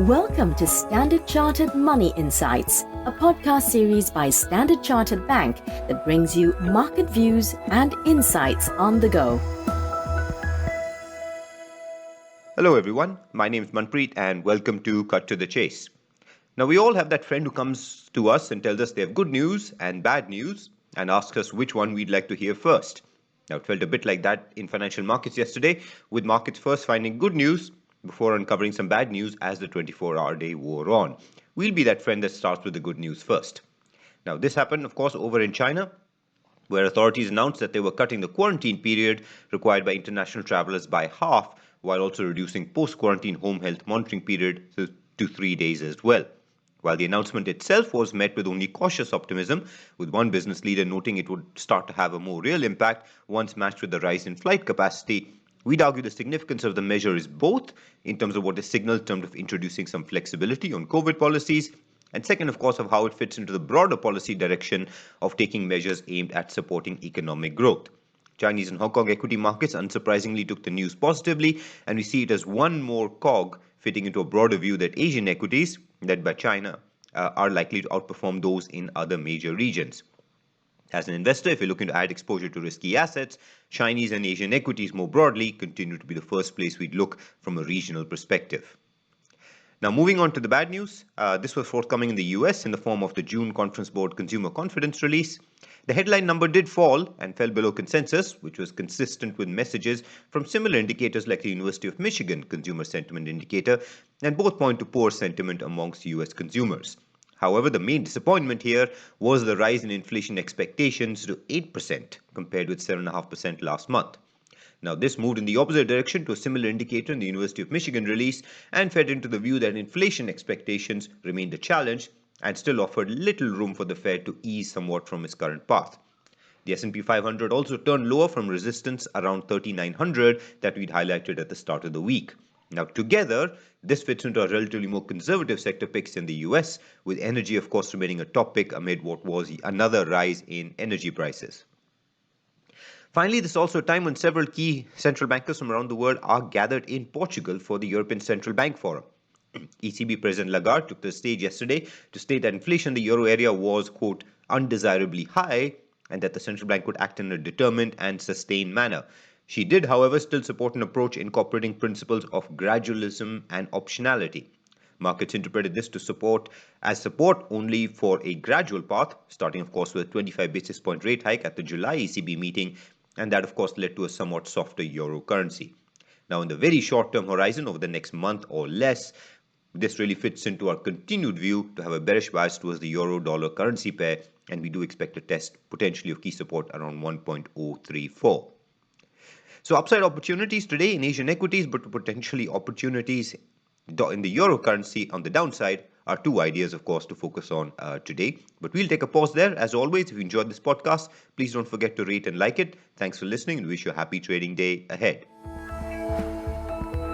Welcome to Standard Chartered Money Insights, a podcast series by Standard Chartered Bank that brings you market views and insights on the go. Hello everyone, my name is Manpreet and welcome to Cut to the Chase. Now we all have that friend who comes to us and tells us they have good news and bad news and asks us which one we'd like to hear first. Now it felt a bit like that in financial markets yesterday, with markets first finding good news before uncovering some bad news as the 24-hour day wore on. We'll be that friend that starts with the good news first. Now this happened, of course, over in China, where authorities announced that they were cutting the quarantine period required by international travelers by half, while also reducing post-quarantine home health monitoring period to 3 days as well. While the announcement itself was met with only cautious optimism, with one business leader noting it would start to have a more real impact once matched with the rise in flight capacity, we'd argue the significance of the measure is both in terms of what is signaled in terms of introducing some flexibility on COVID policies, and second, of course, of how it fits into the broader policy direction of taking measures aimed at supporting economic growth. Chinese and Hong Kong equity markets unsurprisingly took the news positively, and we see it as one more cog fitting into a broader view that Asian equities, led by China, are likely to outperform those in other major regions. As an investor, if you're looking to add exposure to risky assets, Chinese and Asian equities more broadly continue to be the first place we'd look from a regional perspective. Now, moving on to the bad news, this was forthcoming in the US in the form of the June Conference Board Consumer Confidence release. The headline number did fall and fell below consensus, which was consistent with messages from similar indicators like the University of Michigan Consumer Sentiment Indicator, and both point to poor sentiment amongst US consumers. However, the main disappointment here was the rise in inflation expectations to 8% compared with 7.5% last month. Now, this moved in the opposite direction to a similar indicator in the University of Michigan release and fed into the view that inflation expectations remained a challenge and still offered little room for the Fed to ease somewhat from its current path. The S&P 500 also turned lower from resistance around 3,900 that we'd highlighted at the start of the week. Now, together, this fits into a relatively more conservative sector picks in the US, with energy, of course, remaining a top pick amid what was another rise in energy prices. Finally, this is also a time when several key central bankers from around the world are gathered in Portugal for the European Central Bank Forum. ECB President Lagarde took the stage yesterday to state that inflation in the euro area was, quote, undesirably high, and that the central bank would act in a determined and sustained manner. She did, however, still support an approach incorporating principles of gradualism and optionality. Markets interpreted this to support only for a gradual path, starting, of course, with a 25 basis point rate hike at the July ECB meeting, and that, of course, led to a somewhat softer euro currency. Now, in the very short-term horizon, over the next month or less, this really fits into our continued view to have a bearish bias towards the euro-dollar currency pair, and we do expect a test potentially of key support around 1.034. So upside opportunities today in Asian equities, but potentially opportunities in the euro currency on the downside are two ideas, of course, to focus on today. But we'll take a pause there. As always, if you enjoyed this podcast, please don't forget to rate and like it. Thanks for listening and wish you a happy trading day ahead.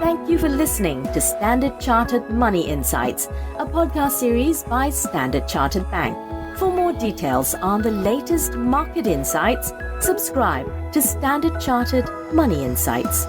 Thank you for listening to Standard Chartered Money Insights, a podcast series by Standard Chartered Bank. For more details on the latest market insights, subscribe to Standard Chartered Money Insights.